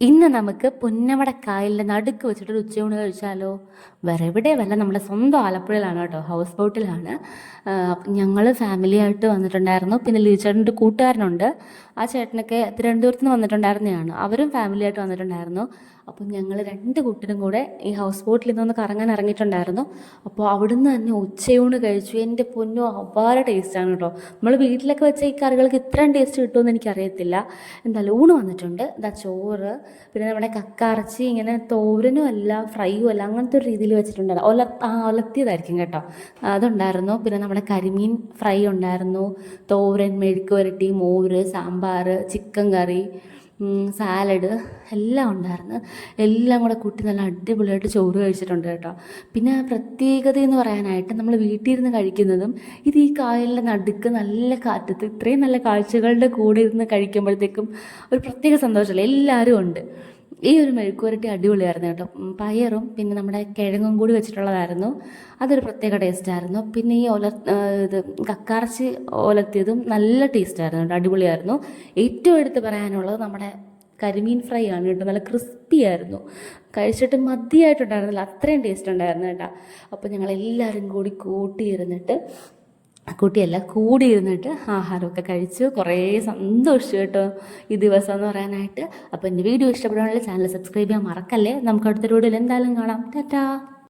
ഇന്ന് നമുക്ക് പുന്നമടക്കായലിൻ്റെ നടുക്ക് വെച്ചിട്ടൊരു ഉച്ചയൂണ് കഴിച്ചാലോ? വേറെ എവിടെയുമല്ല, നമ്മുടെ സ്വന്തം ആലപ്പുഴയിലാണ് കേട്ടോ, ഹൗസ് ബോട്ടിലാണ്. ഞങ്ങൾ ഫാമിലി ആയിട്ട് വന്നിട്ടുണ്ടായിരുന്നു. പിന്നെ ലീച്ചേട്ടൻ്റെ കൂട്ടുകാരനുണ്ട്, ആ ചേട്ടനൊക്കെ തിരുവനന്തപുരത്ത് നിന്ന് വന്നിട്ടുണ്ടായിരുന്നതാണ്. അവരും ഫാമിലി ആയിട്ട് വന്നിട്ടുണ്ടായിരുന്നു. അപ്പം ഞങ്ങൾ രണ്ട് കുട്ടിനും കൂടെ ഈ ഹൗസ് ബോട്ടിൽ നിന്നൊന്ന് കറങ്ങാൻ ഇറങ്ങിയിട്ടുണ്ടായിരുന്നു. അപ്പോൾ അവിടുന്ന് തന്നെ ഉച്ചയൂണ് കഴിച്ചു. എൻ്റെ പൊന്നോ, അപാര ടേസ്റ്റാണ് കേട്ടോ. നമ്മൾ വീട്ടിലൊക്കെ വെച്ച ഈ കറികൾക്ക് ഇത്രയും ടേസ്റ്റ് കിട്ടുമെന്ന് എനിക്കറിയത്തില്ല. എന്തായാലും ഊണ് വന്നിട്ടുണ്ട്. ഇതാ ചോറ്, പിന്നെ നമ്മുടെ കക്കയിറച്ചി, ഇങ്ങനെ തോരനും അല്ല ഫ്രൈയും അല്ല, അങ്ങനത്തെ ഒരു രീതിയിൽ വെച്ചിട്ടുണ്ടായിരുന്നു. ഒലത്തിയതായിരിക്കും കേട്ടോ, അതുണ്ടായിരുന്നു. പിന്നെ നമ്മുടെ കരിമീൻ ഫ്രൈ ഉണ്ടായിരുന്നു, തോരൻ, മെഴുക്ക് പുരട്ടി, മോര്, സാമ്പാർ, ചിക്കൻ കറി, സാലഡ് എല്ലാം ഉണ്ടായിരുന്നു. എല്ലാം കൂടെ കൂട്ടി നല്ല അടിപൊളിയായിട്ട് ചോറ് കഴിച്ചിട്ടുണ്ട് കേട്ടോ. പിന്നെ പ്രത്യേകത എന്ന് പറയാനായിട്ട്, നമ്മൾ വീട്ടിൽ ഇരുന്ന് കഴിക്കുന്നതും ഇത് ഈ കായലിൻ്റെ നടുക്ക് നല്ല കാറ്റത്ത് ഇത്രയും നല്ല കാഴ്ചകളുടെ കൂടെ ഇരുന്ന് കഴിക്കുമ്പോഴത്തേക്കും ഒരു പ്രത്യേക സന്തോഷമല്ലേ, എല്ലാവരും ഉണ്ട്. ഈ ഒരു മെഴുക്കുവരട്ടി അടിപൊളിയായിരുന്നു കേട്ടോ. പയറും പിന്നെ നമ്മുടെ കിഴങ്ങും കൂടി വെച്ചിട്ടുള്ളതായിരുന്നു, അതൊരു പ്രത്യേക ടേസ്റ്റായിരുന്നു. പിന്നെ ഈ ഇത് കക്കയിറച്ചി ഒലത്തിയതും നല്ല ടേസ്റ്റായിരുന്നു കേട്ടോ, അടിപൊളിയായിരുന്നു. ഏറ്റവും എടുത്ത് പറയാനുള്ളത് നമ്മുടെ കരിമീൻ ഫ്രൈ ആണ് കേട്ടോ, നല്ല ക്രിസ്പി ആയിരുന്നു. കഴിച്ചിട്ട് മതിയായിട്ടുണ്ടായിരുന്നില്ല, അത്രയും ടേസ്റ്റ് ഉണ്ടായിരുന്നു കേട്ടോ. അപ്പോൾ ഞങ്ങളെല്ലാവരും കൂടി കൂടിയിരുന്നിട്ട് ആഹാരമൊക്കെ കഴിച്ചു, കുറേ സന്തോഷിച്ചു കേട്ടോ ഈ ദിവസം എന്ന് പറയാനായിട്ട്. അപ്പോൾ എൻ്റെ വീഡിയോ ഇഷ്ടപ്പെടുകയാണെങ്കിൽ ചാനൽ സബ്സ്ക്രൈബ് ചെയ്യാൻ മറക്കല്ലേ. നമുക്ക് അടുത്ത വീഡിയോയിൽ എന്തായാലും കാണാം. ടാറ്റാ.